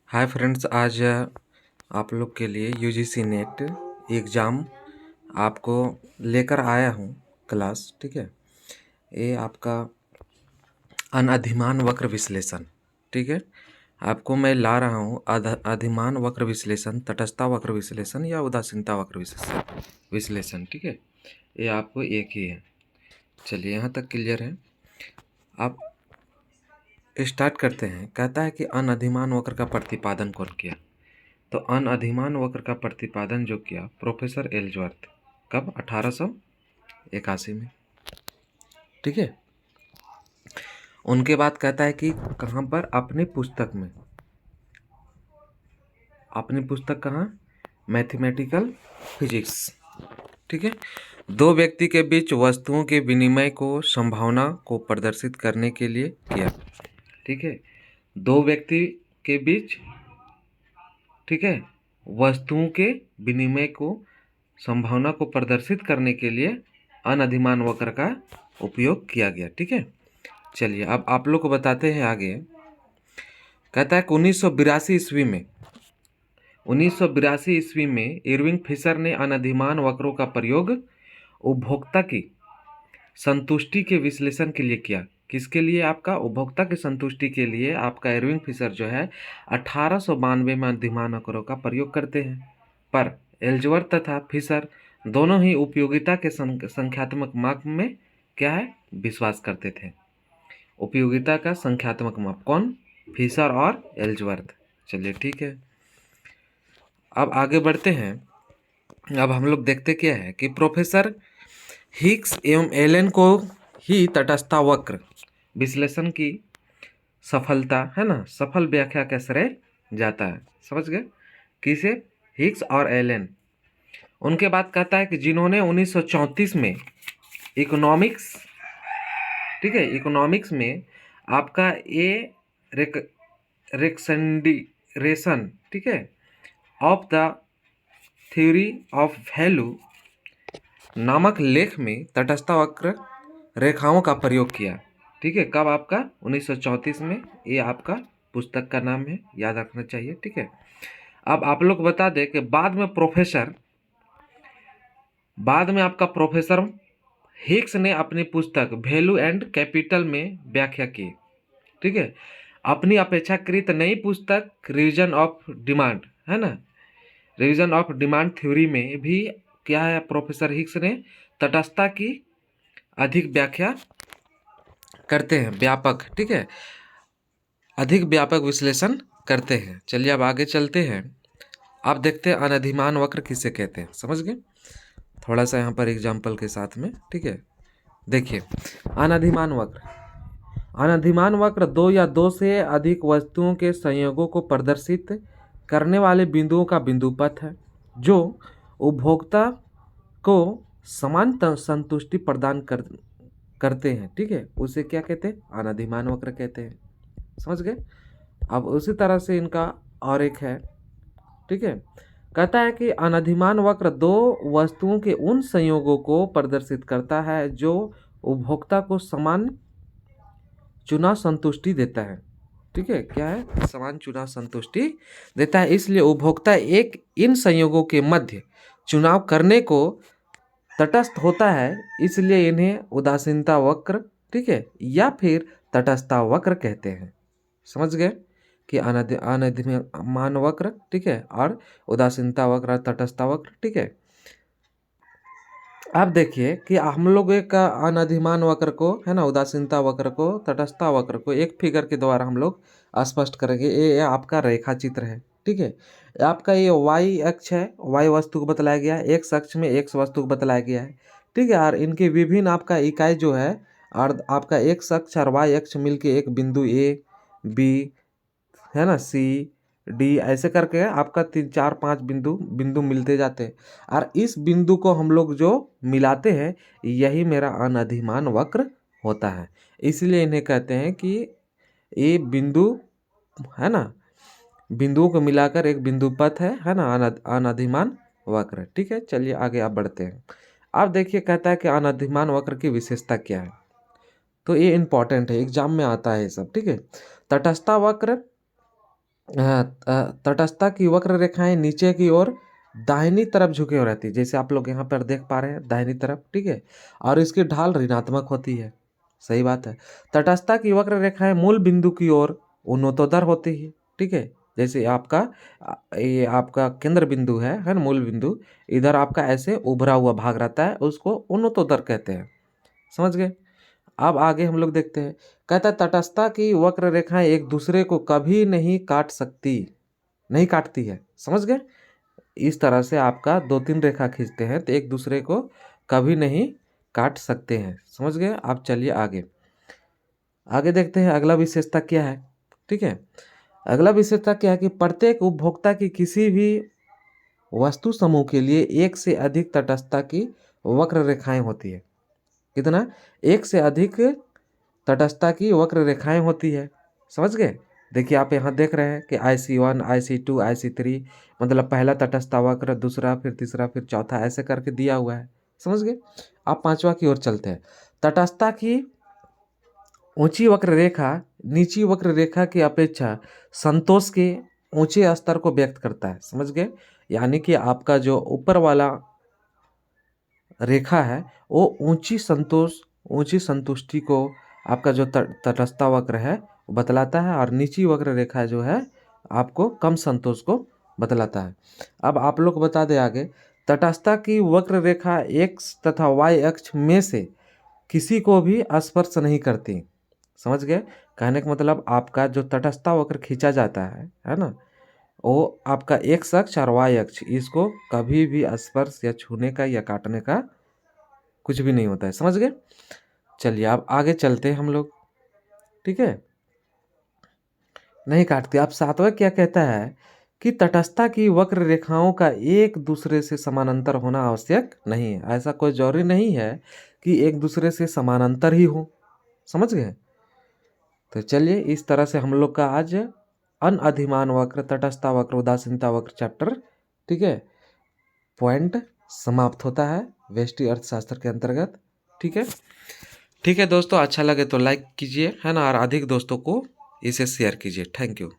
Hi friends, आज आप लोग के लिए यूजीसी नेट एग्ज़ाम आपको लेकर आया हूँ क्लास। ठीक है, ये आपका अनअधिमान वक्र विश्लेषण। ठीक है, आपको मैं ला रहा हूँ अधिमान वक्र विश्लेषण, तटस्थता वक्र विश्लेषण या उदासीनता वक्र विश्लेषण। ठीक है, ये आपको एक ही है। चलिए, यहाँ तक क्लियर है। आप स्टार्ट करते हैं। कहता है कि अनअधिमान वक्र का प्रतिपादन कौन किया? तो अनअधिमान वक्र का प्रतिपादन जो किया प्रोफेसर एल्जवर्थ। कब? 1881 में। ठीक है, उनके बाद कहता है कि कहाँ पर? अपनी पुस्तक में। अपनी पुस्तक कहाँ? Mathematical physics. ठीक है, दो व्यक्ति के बीच वस्तुओं के विनिमय को संभावना को प्रदर्शित करने के लिए किया। ठीक है, दो व्यक्ति के बीच, ठीक है, वस्तुओं के विनिमय को संभावना को प्रदर्शित करने के लिए अनअधिमान वक्र का उपयोग किया गया। ठीक है, चलिए अब आप लोग को बताते हैं आगे। कहता है कि 1982 ईस्वी में इरविंग फिशर ने अनअधिमान वक्रों का प्रयोग उपभोक्ता की संतुष्टि के विश्लेषण के लिए किया। किसके लिए? आपका उपभोक्ता की संतुष्टि के लिए आपका इरविंग फिशर जो है 1892 में अधिमान वक्रों का प्रयोग करते हैं। पर एल्जवर्थ तथा फिशर दोनों ही उपयोगिता के संख्यात्मक माप में क्या है? विश्वास करते थे। उपयोगिता का संख्यात्मक माप कौन? फिशर और एल्जवर्थ। चलिए ठीक है, अब आगे बढ़ते हैं। अब हम लोग देखते क्या है कि प्रोफेसर हिग्स एवं एलन को ही तटस्थता वक्र विश्लेषण की सफलता, है ना, सफल व्याख्या का श्रेय जाता है। समझ गए? किसे? हिग्स और एलन। उनके बाद कहता है कि जिन्होंने 1934 में इकोनॉमिक्स, ठीक है, इकोनॉमिक्स में आपका ए रेक्सेंडरेशन, ठीक है, of the theory of value नामक लेख में तटस्थता वक्र रेखाओं का प्रयोग किया। ठीक है, कब? आपका 1934 में। ये आपका पुस्तक का नाम है, याद रखना चाहिए। ठीक है, अब आप लोग बता दें कि बाद में आपका प्रोफेसर हिग्स ने अपनी पुस्तक वैल्यू एंड कैपिटल में व्याख्या की। ठीक है, अपनी अपेक्षाकृत नई पुस्तक रीजन ऑफ डिमांड, है ना, रीजन ऑफ डिमांड थ्योरी में भी क्या है? प्रोफेसर हिग्स ने तटस्थता की अधिक व्याख्या करते हैं, व्यापक, ठीक है, अधिक व्यापक विश्लेषण करते हैं। चलिए अब आगे चलते हैं। आप देखते हैं अनधिमान वक्र किसे कहते हैं। समझ गए? थोड़ा सा यहाँ पर एग्जाम्पल के साथ में। ठीक है, देखिए अनधिमान वक्र। अनधिमान वक्र दो या दो से अधिक वस्तुओं के संयोगों को प्रदर्शित करने वाले बिंदुओं का बिंदु पथ है जो उपभोक्ता को समान संतुष्टि प्रदान करते हैं। ठीक है, उसे क्या कहते हैं? अनधिमान वक्र कहते हैं। समझ गए? अब उसी तरह से इनका और एक है। ठीक है, कहता है कि अनधिमान वक्र दो वस्तुओं के उन संयोगों को प्रदर्शित करता है जो उपभोक्ता को समान चुनाव संतुष्टि देता है। ठीक है, क्या है? समान चुनाव संतुष्टि देता है। इसलिए उपभोक्ता एक इन संयोगों के मध्य चुनाव करने को तटस्थ होता है, इसलिए इन्हें उदासीनता वक्र, ठीक है, या फिर तटस्थता वक्र कहते हैं। समझ गए कि अनधिमान वक्र, ठीक है, और उदासीनता वक्र, तटस्थता वक्र। ठीक है, अब देखिए कि हम लोग एक अनधिमान वक्र को, है ना, उदासीनता वक्र को, तटस्थता वक्र को एक फिगर के द्वारा हम लोग स्पष्ट करेंगे। ये आपका रेखा चित्र है। ठीक है, आपका ये वाई अक्ष है, वाई वस्तु को बतलाया गया है, एक्स अक्ष में एक्स वस्तु को बतलाया गया है। ठीक है, और इनके विभिन्न आपका इकाई जो है, और आपका एक्स अक्ष और वाई अक्ष मिलके एक बिंदु ए, बी, है ना, सी, डी, ऐसे करके आपका 3 4 5 बिंदु मिलते जाते हैं, और इस बिंदु को हम लोग जो मिलाते हैं यही मेरा अनधिमान वक्र होता है। इसलिए इन्हें कहते हैं कि ये बिंदु, है ना, बिंदुओं को मिलाकर एक बिंदु पथ है ना, अनधिमान वक्र। ठीक है, चलिए आगे आप बढ़ते हैं। अब देखिए, कहता है कि अनधिमान वक्र की विशेषता क्या है। तो ये इंपॉर्टेंट है, एग्जाम में आता है ये सब। ठीक है, तटस्थता वक्र तटस्थता की वक्र रेखाएं नीचे की ओर दाहिनी तरफ झुके हुए रहती है, जैसे आप लोग यहाँ पर देख पा रहे हैं दाहिनी तरफ, ठीक है। और इसकी ढाल ऋणात्मक होती है, सही बात है। तटस्थता की वक्र रेखाएं मूल बिंदु की ओर उन्नतोदर होती है, ठीक है। जैसे आपका ये आपका केंद्र बिंदु है ना, मूल बिंदु, इधर आपका ऐसे उभरा हुआ भाग रहता है, उसको उन्नतोदर कहते हैं, समझ गए। अब आगे हम लोग देखते हैं, कहता है तटस्थता की वक्र रेखाएं एक दूसरे को कभी नहीं काट सकती, नहीं काटती है, समझ गए। इस तरह से आपका दो तीन रेखा खींचते हैं तो एक दूसरे को कभी नहीं काट सकते हैं, समझ गए। आप चलिए आगे आगे देखते हैं अगला विशेषता क्या है, ठीक है। अगला विशेषता क्या है कि प्रत्येक उपभोक्ता की किसी भी वस्तु समूह के लिए एक से अधिक तटस्थता की वक्र रेखाएं होती है। कितना? एक से अधिक तटस्थता की वक्र रेखाएं होती है, समझ गए। देखिए आप यहाँ देख रहे हैं कि IC1 IC2 IC3, मतलब पहला तटस्थता वक्र, दूसरा, फिर तीसरा, फिर चौथा, ऐसे करके दिया हुआ है, समझ गए। आप पांचवा की ओर चलते हैं। तटस्थता की ऊंची वक्र रेखा नीची वक्र रेखा की अपेक्षा संतोष के ऊंचे स्तर को व्यक्त करता है, समझ गए। यानी कि आपका जो ऊपर वाला रेखा है वो ऊंची संतुष्टि को आपका जो तटस्थता वक्र है वो बतलाता है, और नीची वक्र रेखा जो है आपको कम संतोष को बतलाता है। अब आप लोग बता दें आगे, तटस्थता की वक्र रेखा x तथा y अक्ष में से किसी को भी स्पर्श नहीं करती, समझ गए। कहने का मतलब आपका जो तटस्थता वक्र खींचा जाता है ना, वो आपका x अक्ष और y अक्ष, इसको कभी भी स्पर्श या छूने का या काटने का कुछ भी नहीं होता है, समझ गए। चलिए अब आगे चलते हैं हम लोग, ठीक है। नहीं काटते। अब सातवां क्या कहता है कि तटस्थता की वक्र रेखाओं का एक दूसरे से समानांतर होना आवश्यक नहीं है। ऐसा कोई जरूरी नहीं है कि एक दूसरे से समानांतर ही हो, समझ गए। तो चलिए इस तरह से हम लोग का आज अनअधिमान वक्र, तटस्थता वक्र, उदासीनता वक्र चैप्टर, ठीक है, पॉइंट समाप्त होता है व्यष्टि अर्थशास्त्र के अंतर्गत, ठीक है। ठीक है दोस्तों, अच्छा लगे तो लाइक कीजिए, है ना, और अधिक दोस्तों को इसे शेयर कीजिए। Thank you.